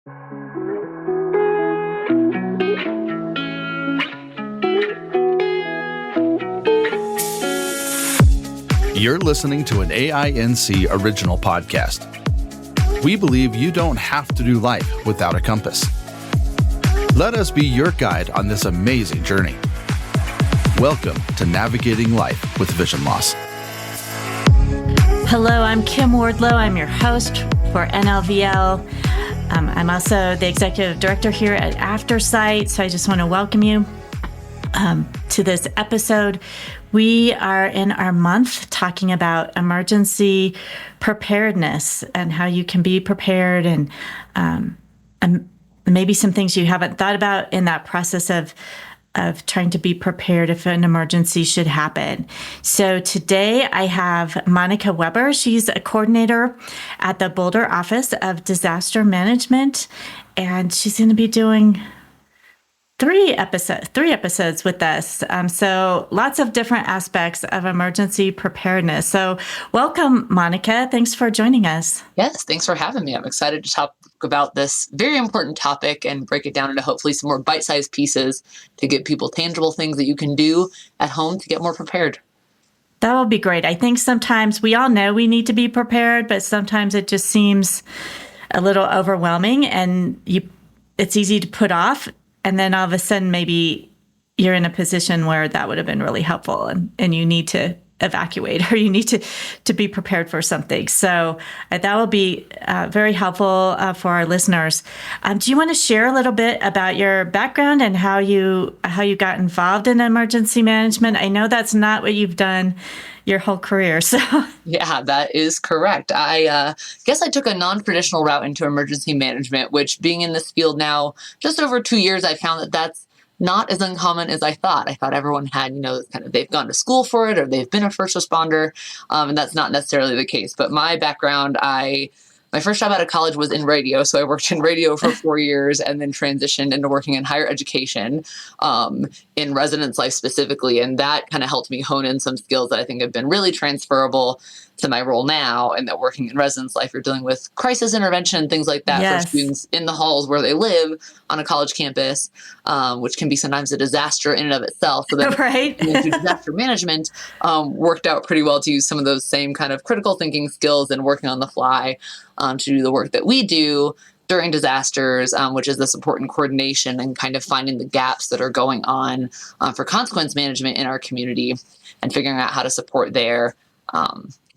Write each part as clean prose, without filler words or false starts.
You're listening to an AINC original podcast. We believe you don't have to do life without a compass. Let us be your guide on this amazing journey. Welcome to Navigating Life with Vision Loss. Hello, I'm Kim Wardlow. I'm your host for NLVL. I'm also the executive director here at Aftersight, so I just want to welcome you to this episode. We are in our month talking about emergency preparedness and how you can be prepared and maybe some things you haven't thought about in that process of trying to be prepared if an emergency should happen. So today I have Monika Weber. She's a coordinator at the Boulder Office of Disaster Management, and she's going to be doing three episodes with us. So lots of different aspects of emergency preparedness. So welcome, Monika. Thanks for joining us. Yes, thanks for having me. I'm excited to talk about this very important topic and break it down into hopefully some more bite-sized pieces to give people tangible things that you can do at home to get more prepared. That will be great. I think sometimes we all know we need to be prepared, but sometimes it just seems a little overwhelming and it's easy to put off. And then all of a sudden, maybe you're in a position where that would have been really helpful and you need to evacuate or you need to be prepared for something. So that will be very helpful for our listeners. Do you want to share a little bit about your background and how you got involved in emergency management? I know that's not what you've done your whole career. So yeah, that is correct. I guess I took a non-traditional route into emergency management, which being in this field now just over 2 years, I found that that's not as uncommon as I thought. I thought everyone had, they've gone to school for it or they've been a first responder. And that's not necessarily the case. But my background, my first job out of college was in radio. So I worked in radio for 4 years and then transitioned into working in higher education, in residence life specifically. And that kind of helped me hone in some skills that I think have been really transferable to my role now. And that working in residence life, you're dealing with crisis intervention, things like that Yes. for students in the halls where they live on a college campus, which can be sometimes a disaster in and of itself. So that right. disaster management worked out pretty well to use some of those same kind of critical thinking skills and working on the fly to do the work that we do during disasters, which is this important coordination and kind of finding the gaps that are going on for consequence management in our community and figuring out how to support there.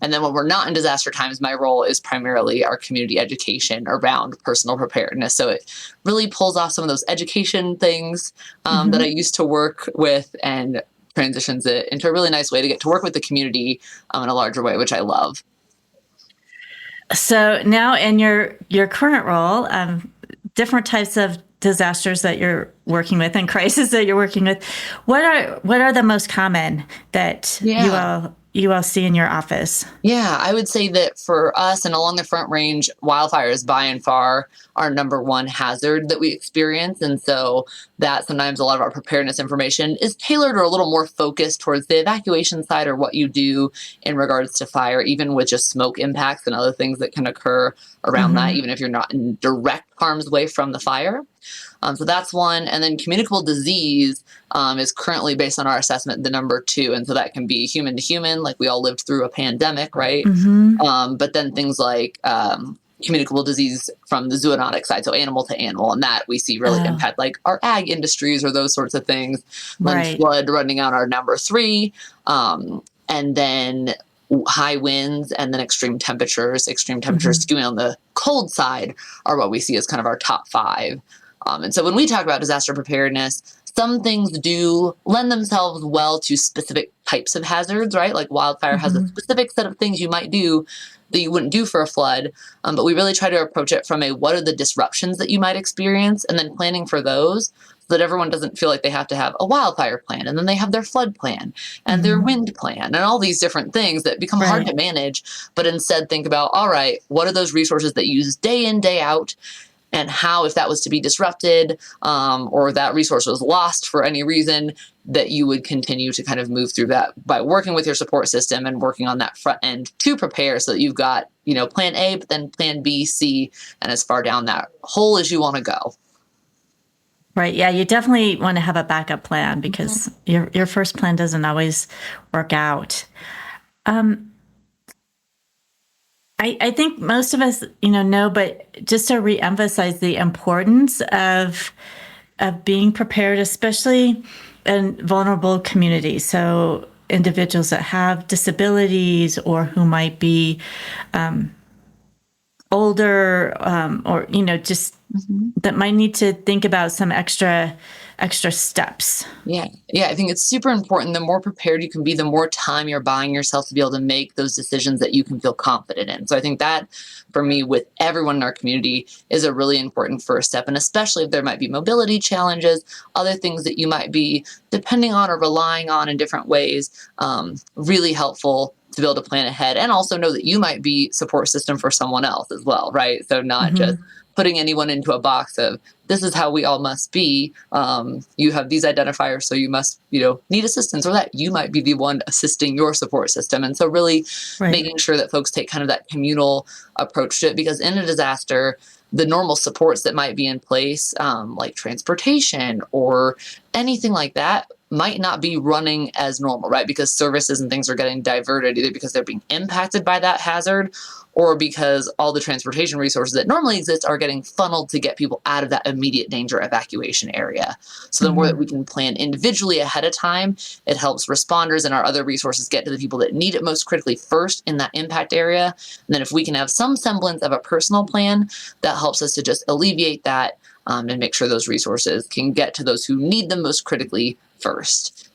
And then when we're not in disaster times, my role is primarily our community education around personal preparedness. So it really pulls off some of those education things that I used to work with and transitions it into a really nice way to get to work with the community in a larger way, which I love. So now in your current role, different types of disasters that you're working with and crises that you're working with, what are the most common that you all see in your office? Yeah, I would say that for us and along the Front Range, wildfires by and far our number one hazard that we experience. And so that sometimes a lot of our preparedness information is tailored or a little more focused towards the evacuation side or what you do in regards to fire, even with just smoke impacts and other things that can occur around that, even if you're not in direct harm's way from the fire. So that's one. And then communicable disease is currently, based on our assessment, the number two. And so that can be human to human, like we all lived through a pandemic, right? But then things like communicable disease from the zoonotic side, so animal to animal, and that we see really impact like our ag industries or those sorts of things. Then flood running out our number three. And then high winds and then extreme temperatures skewing on the cold side are what we see as kind of our top five. And so when we talk about disaster preparedness, some things do lend themselves well to specific types of hazards, right? Like wildfire has a specific set of things you might do that you wouldn't do for a flood. But we really try to approach it from what are the disruptions that you might experience, and then planning for those so that everyone doesn't feel like they have to have a wildfire plan, and then they have their flood plan and their wind plan and all these different things that become hard to manage, but instead think about, all right, what are those resources that you use day in, day out? and how, if that was to be disrupted or that resource was lost for any reason, that you would continue to kind of move through that by working with your support system and working on that front end to prepare so that you've got, plan A, but then plan B, C, and as far down that hole as you want to go. Right. Yeah, you definitely want to have a backup plan because your first plan doesn't always work out. I think most of us, know, but just to reemphasize the importance of being prepared, especially in vulnerable communities. So individuals that have disabilities or who might be older, or just that might need to think about some extra steps. Yeah. I think it's super important. The more prepared you can be, the more time you're buying yourself to be able to make those decisions that you can feel confident in. So I think that, for me, with everyone in our community, is a really important first step. And especially if there might be mobility challenges, other things that you might be depending on or relying on in different ways, really helpful to be able to plan ahead and also know that you might be support system for someone else as well, right? So not just putting anyone into a box of this is how we all must be. You have these identifiers, so you must, need assistance, or that you might be the one assisting your support system. And so really making sure that folks take kind of that communal approach to it, because in a disaster, the normal supports that might be in place, like transportation or anything like that, might not be running as normal, right? Because services and things are getting diverted, either because they're being impacted by that hazard or because all the transportation resources that normally exist are getting funneled to get people out of that immediate danger evacuation area. So the more that we can plan individually ahead of time, it helps responders and our other resources get to the people that need it most critically first in that impact area. And then if we can have some semblance of a personal plan, that helps us to just alleviate that and make sure those resources can get to those who need them most critically first.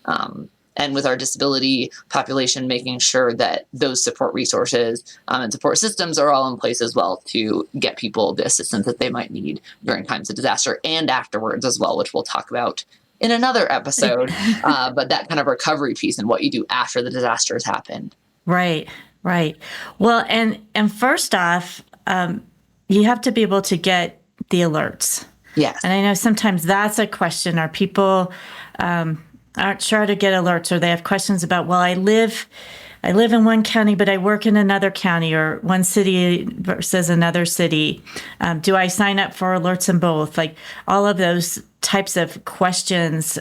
And with our disability population, making sure that those support resources and support systems are all in place as well to get people the assistance that they might need during times of disaster and afterwards as well, which we'll talk about in another episode. But that kind of recovery piece and what you do after the disaster has happened. Right. Well, and first off, you have to be able to get the alerts. Yes. And I know sometimes that's a question. Are people aren't sure how to get alerts, or they have questions about, well, I live in one county, but I work in another county, or one city versus another city. Do I sign up for alerts in both? Like all of those types of questions.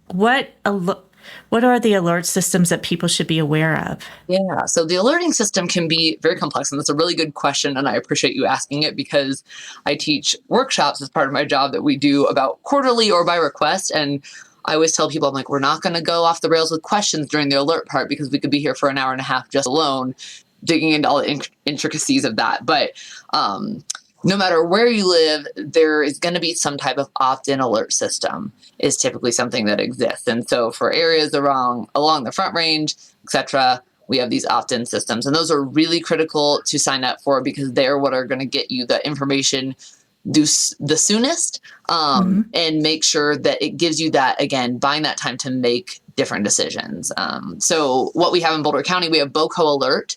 What are the alert systems that people should be aware of? Yeah, so the alerting system can be very complex, and that's a really good question, and I appreciate you asking it because I teach workshops as part of my job that we do about quarterly or by request, and I always tell people, I'm like, we're not going to go off the rails with questions during the alert part because we could be here for an hour and a half just alone digging into all the intricacies of that. But no matter where you live, there is going to be some type of opt-in alert system is typically something that exists. And so for areas along the Front Range, etc., we have these opt-in systems. And those are really critical to sign up for because they're what are going to get you the information the soonest and make sure that it gives you that, again, buying that time to make different decisions. So what we have in Boulder County, we have BOCO Alert,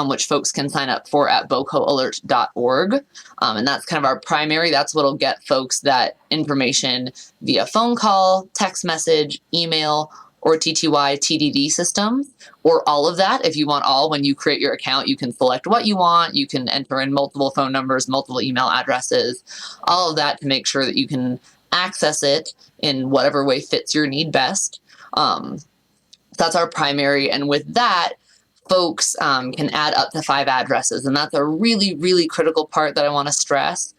which folks can sign up for at bocoalert.org. And that's kind of our primary. That's what'll get folks that information via phone call, text message, email, or TTY TDD systems, or all of that. If you want all, when you create your account, you can select what you want. You can enter in multiple phone numbers, multiple email addresses, all of that to make sure that you can access it in whatever way fits your need best. That's our primary. And with that, folks can add up to 5 addresses. And that's a really, really critical part that I want to stress,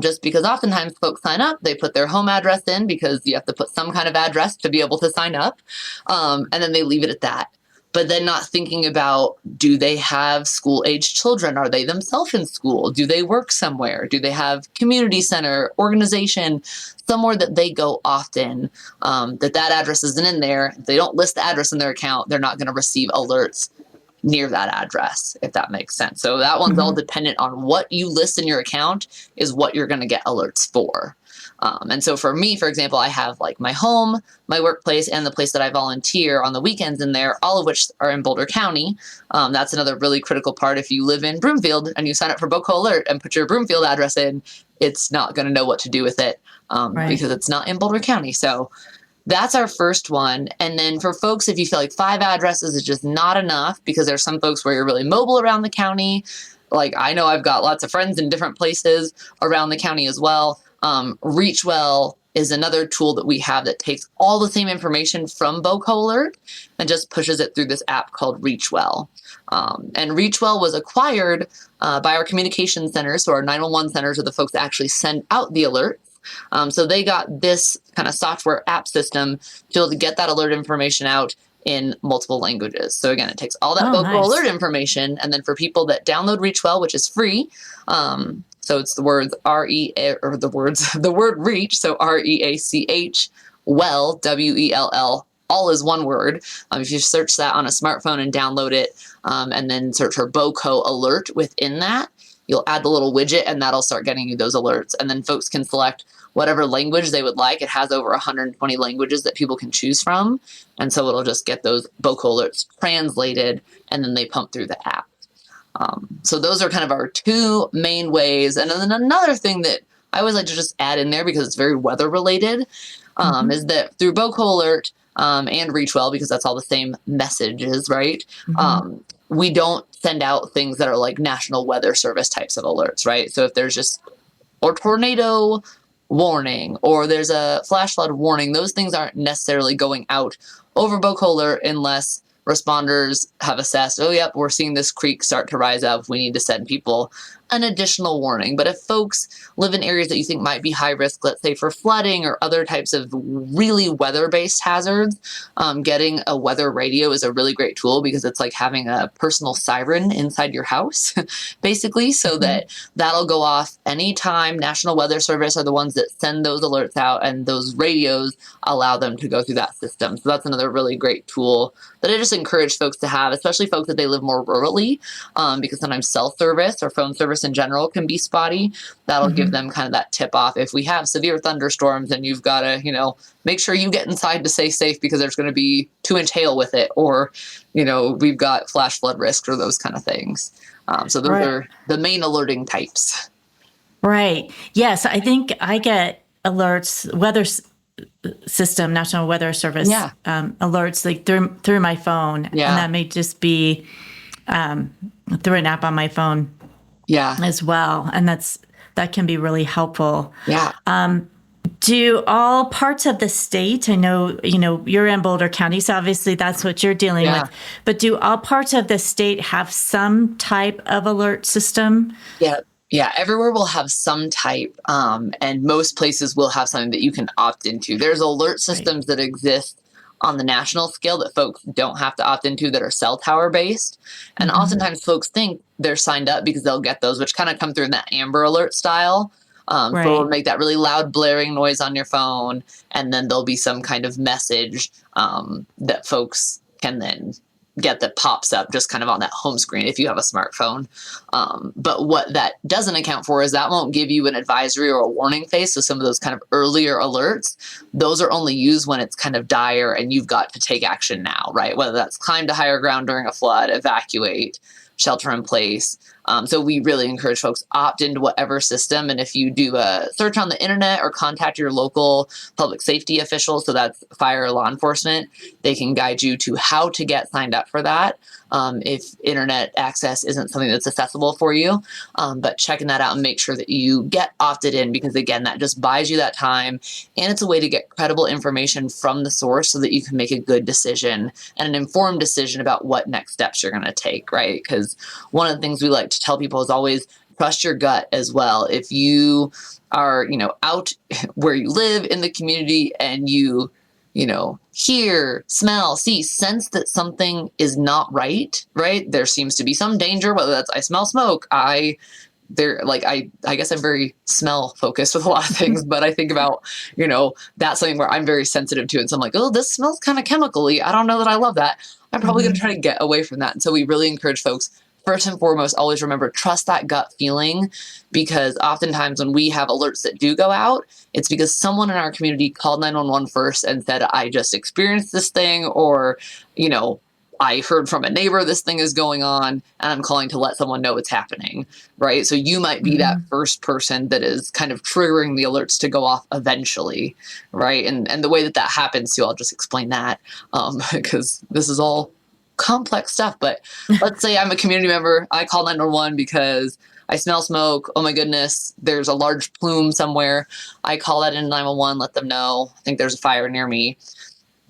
just because oftentimes folks sign up, they put their home address in because you have to put some kind of address to be able to sign up. And then they leave it at that. But then not thinking about, do they have school-aged children? Are they themselves in school? Do they work somewhere? Do they have community center, organization, somewhere that they go often, that address isn't in there? If they don't list the address in their account, they're not going to receive alerts near that address, if that makes sense. So that one's all dependent on what you list in your account is what you're going to get alerts for. And so for me, for example, I have like my home, my workplace, and the place that I volunteer on the weekends in there, all of which are in Boulder County. That's another really critical part. If you live in Broomfield and you sign up for BOCO Alert and put your Broomfield address in, it's not going to know what to do with it because it's not in Boulder County. So that's our first one. And then for folks, if you feel like 5 addresses is just not enough, because there's some folks where you're really mobile around the county. Like I know I've got lots of friends in different places around the county as well. ReachWell is another tool that we have that takes all the same information from BOCO Alert and just pushes it through this app called ReachWell. And ReachWell was acquired by our communication centers. So our 911 centers are the folks that actually send out the alerts. So they got this kind of software app system to be able to get that alert information out in multiple languages. So again, it takes all that BOCO Alert information. And then for people that download ReachWell, which is free, so it's the words the word reach. So REACH, well, WELL, all is one word. If you search that on a smartphone and download it, and then search for BOCO Alert within that, you'll add the little widget and that'll start getting you those alerts. And then folks can select whatever language they would like. It has over 120 languages that people can choose from. And so it'll just get those BOCO alerts translated and then they pump through the app. So those are kind of our 2 main ways. And then another thing that I always like to just add in there because it's very weather related is that through BOCO Alert and ReachWell, because that's all the same messages, right? We don't send out things that are like National Weather Service types of alerts, right? So if there's just or tornado warning or there's a flash flood warning, those things aren't necessarily going out over BOCO Alert unless responders have assessed, oh, yep, we're seeing this creek start to rise up. We need to send people an additional warning. But if folks live in areas that you think might be high risk, let's say for flooding or other types of really weather-based hazards, getting a weather radio is a really great tool because it's like having a personal siren inside your house, basically, so that that'll go off anytime. National Weather Service are the ones that send those alerts out, and those radios allow them to go through that system. So that's another really great tool that I just encourage folks to have, especially folks that they live more rurally, because sometimes cell service or phone service in general can be spotty. That'll give them kind of that tip off. If we have severe thunderstorms and you've got to, make sure you get inside to stay safe because there's going to be 2-inch hail with it, or, we've got flash flood risk or those kind of things. So those are the main alerting types. Right. Yes. I think I get alerts, weather system, National Weather Service alerts like through my phone. And that may just be through an app on my phone as well. And that can be really helpful. Do all parts of the state, I know, you're in Boulder County, so obviously that's what you're dealing with, but do all parts of the state have some type of alert system? Yeah, everywhere will have some type, and most places will have something that you can opt into. There's alert systems that exist on the national scale that folks don't have to opt into that are cell tower based. And oftentimes folks think they're signed up because they'll get those, which kind of come through in that Amber Alert style. So it'll make that really loud blaring noise on your phone, and then there'll be some kind of message that folks can then get that pops up just kind of on that home screen if you have a smartphone. But what that doesn't account for is that won't give you an advisory or a warning face. So some of those kind of earlier alerts, those are only used when it's kind of dire and you've got to take action now, right? Whether that's climb to higher ground during a flood, evacuate, shelter in place. So we really encourage folks opt into whatever system. And if you do a search on the internet or contact your local public safety official, so that's fire or law enforcement, they can guide you to how to get signed up for that. If internet access isn't something that's accessible for you, but checking that out and make sure that you get opted in, because again, that just buys you that time. And it's a way to get credible information from the source so that you can make a good decision and an informed decision about what next steps you're going to take, right? Because one of the things we like to tell people is always trust your gut as well. If you are, out where you live in the community and you hear, smell, see, sense that something is not right? There seems to be some danger, whether that's I smell smoke, I there, like, I guess I'm very smell focused with a lot of things, but I think about, that's something where I'm very sensitive to. And so I'm like, oh, this smells kind of chemically. I don't know that I love that. I'm probably going to try to get away from that. And so we really encourage folks, first and foremost, always remember, trust that gut feeling, because oftentimes when we have alerts that do go out, it's because someone in our community called 911 first and said, I just experienced this thing, or, I heard from a neighbor this thing is going on, and I'm calling to let someone know it's happening, right? So you might be that first person that is kind of triggering the alerts to go off eventually, right? And the way that happens too, I'll just explain that, because this is all complex stuff. But let's say I'm a community member. I call 911 because I smell smoke. Oh my goodness, there's a large plume somewhere. I call that in 911, let them know, I think there's a fire near me.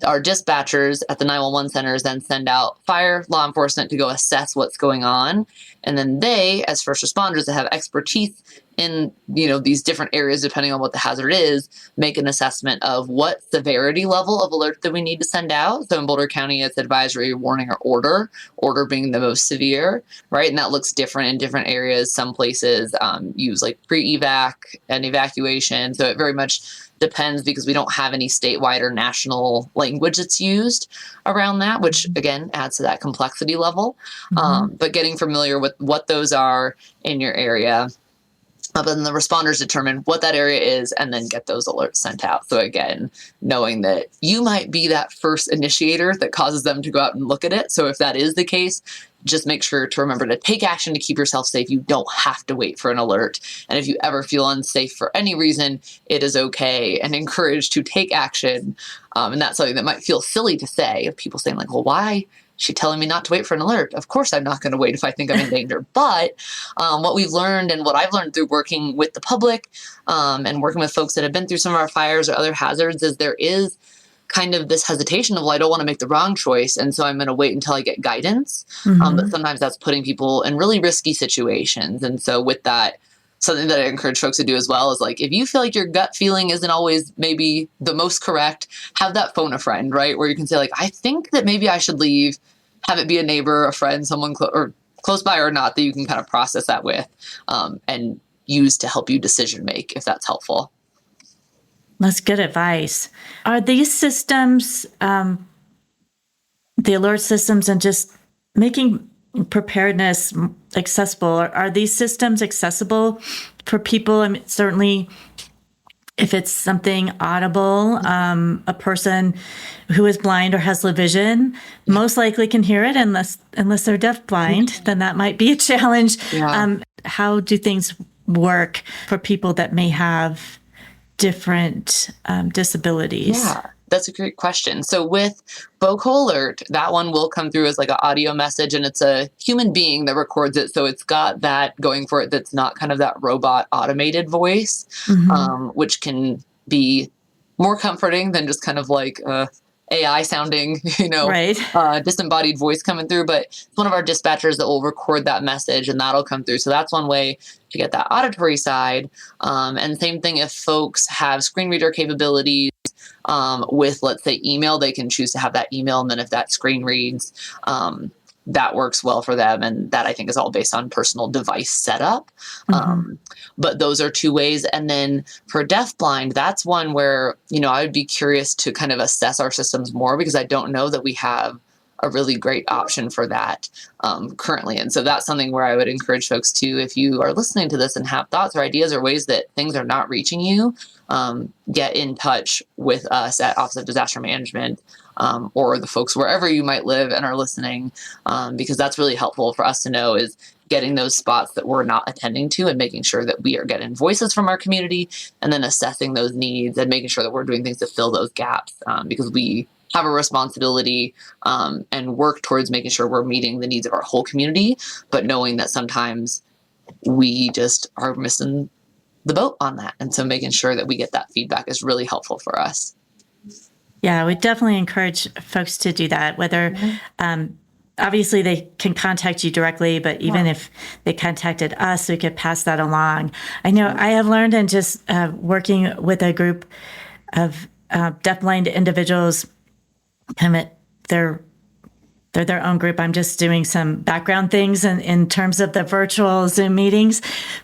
Our dispatchers at the 911 centers then send out fire law enforcement to go assess what's going on. And then they, as first responders that have expertise in, these different areas, depending on what the hazard is, make an assessment of what severity level of alert that we need to send out. So in Boulder County, it's advisory, warning, or order being the most severe, right? And that looks different in different areas. Some places use like pre-evac and evacuation. So it very much depends, because we don't have any statewide or national language that's used around that, which again adds to that complexity level. But getting familiar with what those are in your area, and then the responders determine what that area is and then get those alerts sent out. So again, knowing that you might be that first initiator that causes them to go out and look at it. So if that is the case, just make sure to remember to take action to keep yourself safe. You don't have to wait for an alert. And if you ever feel unsafe for any reason, it is okay and encouraged to take action. And that's something that might feel silly to say, of people saying like, well, why? She's telling me not to wait for an alert. Of course, I'm not going to wait if I think I'm in danger. But what we've learned, and what I've learned through working with the public and working with folks that have been through some of our fires or other hazards, is there is kind of this hesitation of, well, I don't want to make the wrong choice, and so I'm going to wait until I get guidance. But sometimes that's putting people in really risky situations. And so with that, something that I encourage folks to do as well is, like, if you feel like your gut feeling isn't always maybe the most correct, have that phone a friend, right? Where you can say, like, I think that maybe I should leave, have it be a neighbor, a friend, someone or close by or not, that you can kind of process that with and use to help you decision make, if that's helpful. That's good advice. Are these systems, the alert systems, and just making preparedness accessible, are these systems accessible for people? I mean, certainly if it's something audible, a person who is blind or has low vision most likely can hear it, unless they're deafblind, then that might be a challenge. Yeah. How do things work for people that may have different disabilities? Yeah, that's a great question. So with Vocal Alert, that one will come through as like an audio message, and it's a human being that records it. So it's got that going for it, that's not kind of that robot automated voice, which can be more comforting than just kind of like AI sounding, Right. Disembodied voice coming through. But it's one of our dispatchers that will record that message, and that'll come through. So that's one way to get that auditory side. And same thing if folks have screen reader capabilities with, let's say, email, they can choose to have that email. And then if that screen reads, that works well for them. And that, I think, is all based on personal device setup. But those are two ways. And then for deafblind, that's one where, I would be curious to kind of assess our systems more, because I don't know that we have a really great option for that currently. And so that's something where I would encourage folks to, if you are listening to this and have thoughts or ideas or ways that things are not reaching you, get in touch with us at Office of Disaster Management or the folks wherever you might live and are listening, because that's really helpful for us to know, is getting those spots that we're not attending to and making sure that we are getting voices from our community, and then assessing those needs and making sure that we're doing things to fill those gaps, because we have a responsibility and work towards making sure we're meeting the needs of our whole community, but knowing that sometimes we just are missing the boat on that. And so making sure that we get that feedback is really helpful for us. Yeah, we definitely encourage folks to do that, whether obviously they can contact you directly, but even if they contacted us, we could pass that along. I know I have learned in just working with a group of deafblind individuals, they're they're their own group. I'm just doing some background things in terms of the virtual Zoom meetings.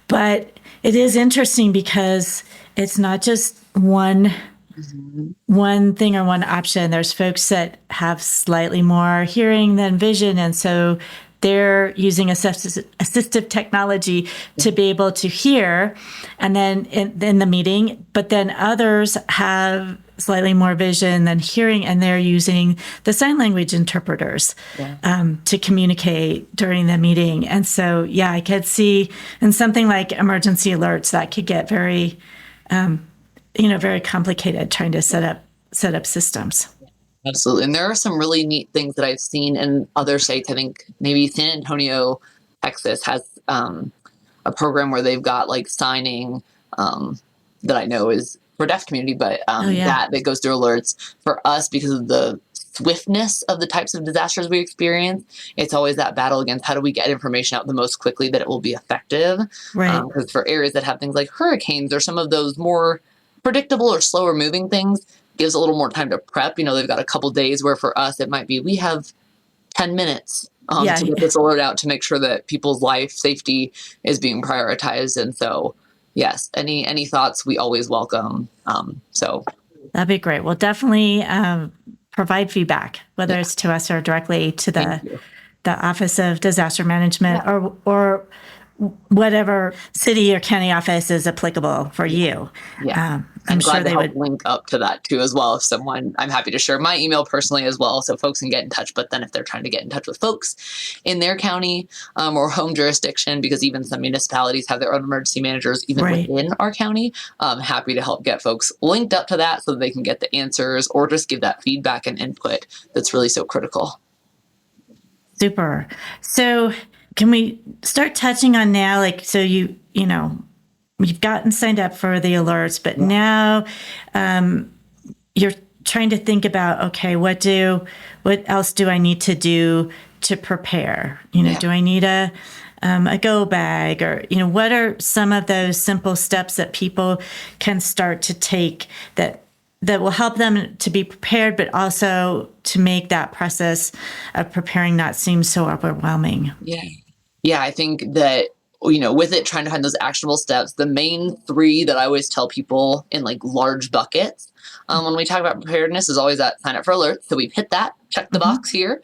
But it is interesting because it's not just one thing or one option. There's folks that have slightly more hearing than vision. And so they're using assistive technology to be able to hear and then in the meeting, but then others have slightly more vision than hearing, and they're using the sign language interpreters to communicate during the meeting. And so, yeah, I could see in something like emergency alerts that could get very, very complicated trying to set up systems. Absolutely. And there are some really neat things that I've seen in other states. I think maybe San Antonio, Texas has a program where they've got like signing that I know is for deaf community, but that goes through alerts. For us, because of the swiftness of the types of disasters we experience, it's always that battle against how do we get information out the most quickly that it will be effective. Right. Because for areas that have things like hurricanes or some of those more predictable or slower moving things, gives a little more time to prep. They've got a couple days where for us, it might be, we have 10 minutes to get this alert out to make sure that people's life safety is being prioritized. And so, yes, any thoughts we always welcome. So that'd be great. We'll definitely provide feedback, whether it's to us or directly to the Office of Disaster Management or whatever city or county office is applicable for you. Yeah. I'm glad sure they would link up to that too as well. If someone, I'm happy to share my email personally as well, so folks can get in touch. But then if they're trying to get in touch with folks in their county or home jurisdiction, because even some municipalities have their own emergency managers even within our county, I'm happy to help get folks linked up to that so that they can get the answers or just give that feedback and input that's really so critical. Super. So can we start touching on now, like, so you've gotten signed up for the alerts, but now you're trying to think about, okay, what else do I need to do to prepare? Do I need a go bag, or, what are some of those simple steps that people can start to take that will help them to be prepared, but also to make that process of preparing not seem so overwhelming? Yeah, I think that, with it, trying to find those actionable steps, the main three that I always tell people in like large buckets when we talk about preparedness is always that sign up for alerts. So we've hit that, check the box here.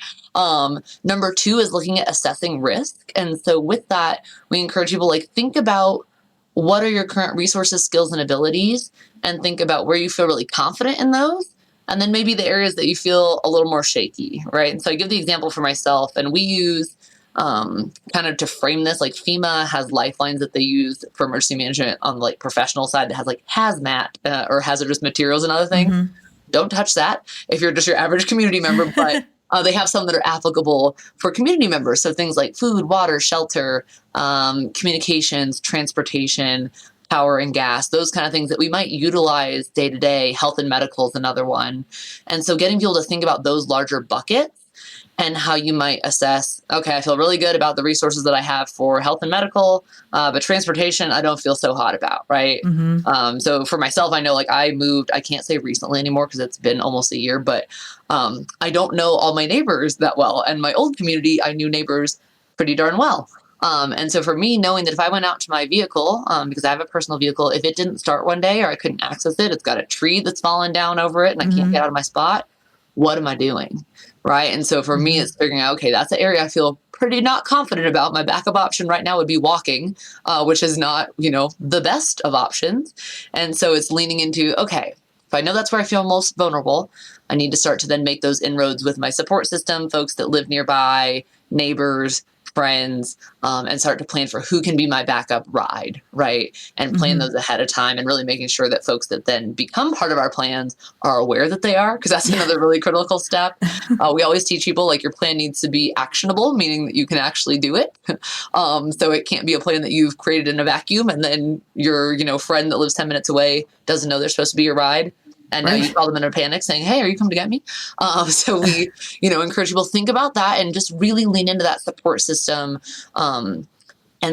Number two is looking at assessing risk. And so with that, we encourage people, like, think about what are your current resources, skills, and abilities, and think about where you feel really confident in those. And then maybe the areas that you feel a little more shaky, right? And so I give the example for myself, and we use kind of to frame this, like FEMA has lifelines that they use for emergency management on like professional side that has like hazmat or hazardous materials and other things. Don't touch that if you're just your average community member, but they have some that are applicable for community members. So things like food, water, shelter, communications, transportation, power and gas, those kind of things that we might utilize day to day. Health and medical is another one. And so getting people to think about those larger buckets and how you might assess, okay, I feel really good about the resources that I have for health and medical, but transportation, I don't feel so hot about, right? So for myself, I know, like, I moved, I can't say recently anymore because it's been almost a year, but I don't know all my neighbors that well. And my old community, I knew neighbors pretty darn well. And so for me, knowing that if I went out to my vehicle, because I have a personal vehicle, if it didn't start one day or I couldn't access it, it's got a tree that's fallen down over it and I can't get out of my spot, what am I doing? Right. And so for me, it's figuring out, okay, that's an area I feel pretty not confident about. My backup option right now would be walking, which is not, the best of options. And so it's leaning into, okay, if I know that's where I feel most vulnerable, I need to start to then make those inroads with my support system, folks that live nearby, neighbors, friends, and start to plan for who can be my backup ride, right? And plan those ahead of time and really making sure that folks that then become part of our plans are aware that they are, because that's another really critical step. We always teach people, like, your plan needs to be actionable, meaning that you can actually do it. So it can't be a plan that you've created in a vacuum and then your, friend that lives 10 minutes away doesn't know they're supposed to be your ride. And now you call them in a panic saying, hey, are you coming to get me? So we, encourage people to think about that and just really lean into that support system and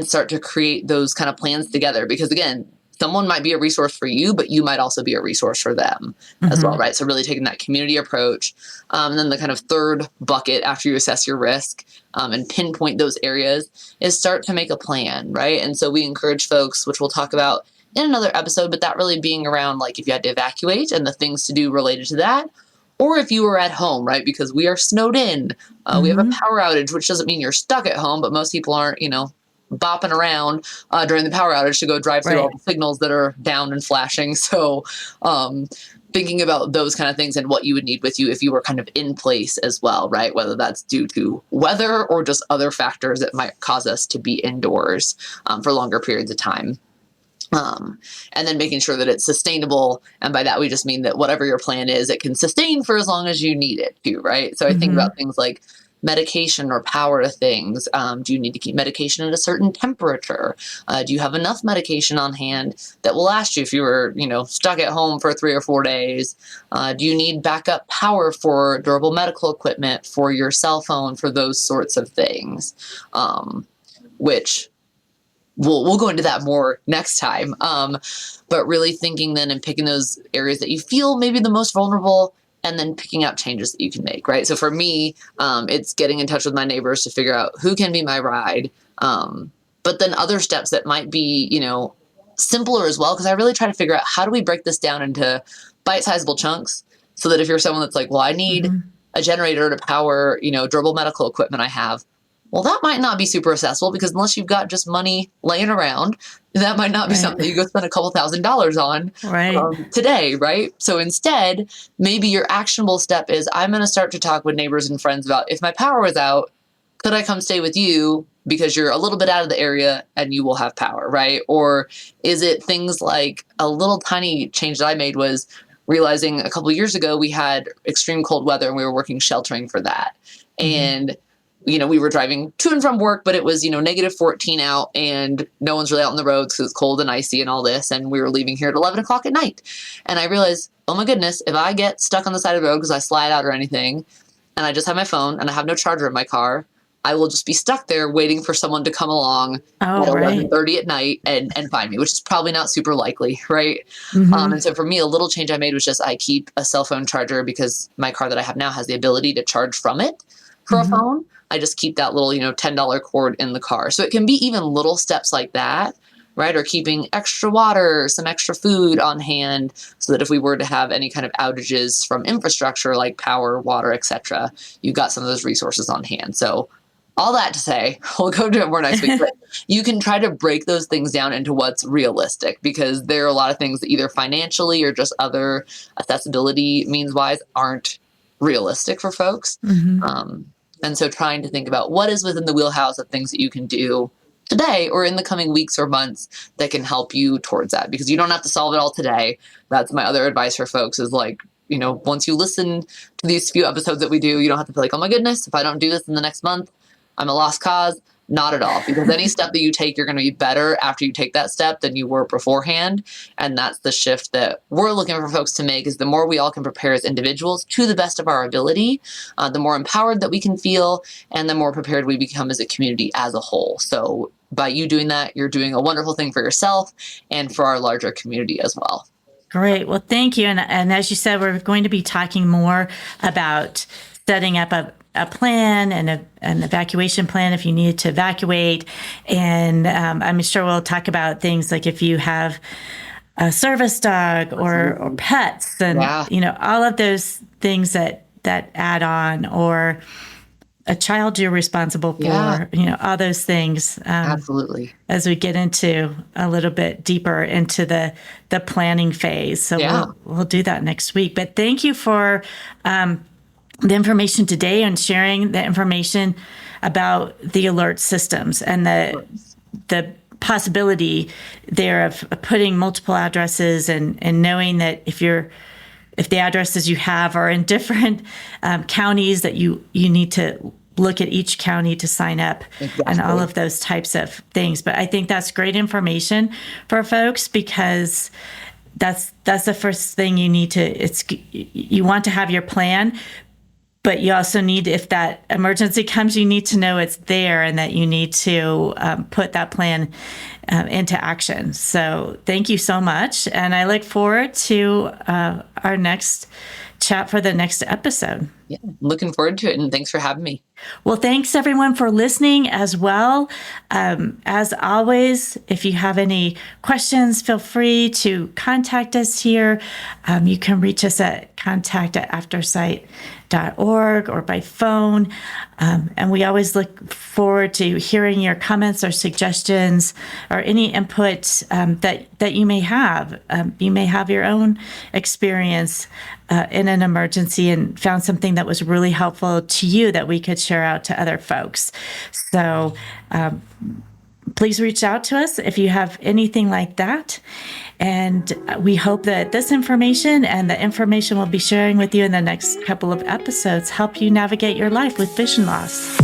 start to create those kind of plans together. Because again, someone might be a resource for you, but you might also be a resource for them as well, right? So really taking that community approach. And then the kind of third bucket after you assess your risk and pinpoint those areas is start to make a plan, right? And so we encourage folks, which we'll talk about in another episode, but that really being around like if you had to evacuate and the things to do related to that, or if you were at home, right? Because we are snowed in, we have a power outage, which doesn't mean you're stuck at home, but most people aren't, bopping around during the power outage to go drive through all the signals that are down and flashing. So thinking about those kind of things and what you would need with you if you were kind of in place as well, right? Whether that's due to weather or just other factors that might cause us to be indoors for longer periods of time. And then making sure that it's sustainable. And by that, we just mean that whatever your plan is, it can sustain for as long as you need it to, right? So I think about things like medication or power to things. Do you need to keep medication at a certain temperature? Do you have enough medication on hand that will last you if you were, stuck at home for 3 or 4 days? Do you need backup power for durable medical equipment, for your cell phone, for those sorts of things? Which we'll go into that more next time. But really thinking then and picking those areas that you feel maybe the most vulnerable and then picking out changes that you can make, right? So for me, it's getting in touch with my neighbors to figure out who can be my ride. But then other steps that might be, simpler as well, because I really try to figure out how do we break this down into bite-sizable chunks so that if you're someone that's like, well, I need a generator to power, durable medical equipment I have. Well, that might not be super accessible because unless you've got just money laying around, that might not be something you go spend a couple $1,000s on today, right? So instead, maybe your actionable step is I'm going to start to talk with neighbors and friends about if my power was out, could I come stay with you because you're a little bit out of the area and you will have power, right? Or is it things like a little tiny change that I made was realizing a couple of years ago we had extreme cold weather and we were working sheltering for that. And we were driving to and from work, but it was, negative 14 out and no one's really out on the roads because it's cold and icy and all this. And we were leaving here at 11 o'clock at night. And I realized, oh my goodness, if I get stuck on the side of the road because I slide out or anything, and I just have my phone and I have no charger in my car, I will just be stuck there waiting for someone to come along at 11:30 at night and find me, which is probably not super likely, right? And so for me, a little change I made was just I keep a cell phone charger because my car that I have now has the ability to charge from it for a phone. I just keep that little, $10 cord in the car. So it can be even little steps like that, right? Or keeping extra water, some extra food on hand so that if we were to have any kind of outages from infrastructure like power, water, etc., you've got some of those resources on hand. So all that to say, we'll go to it more next week, but you can try to break those things down into what's realistic because there are a lot of things that either financially or just other accessibility means wise aren't realistic for folks. And so trying to think about what is within the wheelhouse of things that you can do today or in the coming weeks or months that can help you towards that, because you don't have to solve it all today. That's my other advice for folks is like, once you listen to these few episodes that we do, you don't have to be like, oh my goodness, if I don't do this in the next month, I'm a lost cause. Not at all, because any step that you take, you're going to be better after you take that step than you were beforehand. And that's the shift that we're looking for folks to make is the more we all can prepare as individuals to the best of our ability, the more empowered that we can feel and the more prepared we become as a community as a whole. So by you doing that, you're doing a wonderful thing for yourself and for our larger community as well. Great. Well, thank you. And as you said, we're going to be talking more about setting up a plan and an evacuation plan if you need to evacuate. And I'm sure we'll talk about things like if you have a service dog or pets and, all of those things that add on, or a child you're responsible for, all those things. Absolutely. As we get into a little bit deeper into the planning phase. So we'll do that next week. But thank you for the information today and sharing the information about the alert systems and the possibility there of putting multiple addresses and knowing that if the addresses you have are in different counties, that you need to look at each county to sign up and all of those types of things. But I think that's great information for folks because that's the first thing you need to, you want to have your plan But you also need, if that emergency comes, you need to know it's there and that you need to put that plan into action. So thank you so much. And I look forward to our next chat for the next episode. Yeah, looking forward to it. And thanks for having me. Well, thanks everyone for listening as well. As always, if you have any questions, feel free to contact us here. You can reach us at contact@aftersight.org or by phone. And we always look forward to hearing your comments or suggestions or any input that you may have. You may have your own experience in an emergency and found something that was really helpful to you that we could share out to other folks. So please reach out to us if you have anything like that. And we hope that this information and the information we'll be sharing with you in the next couple of episodes help you navigate your life with vision loss.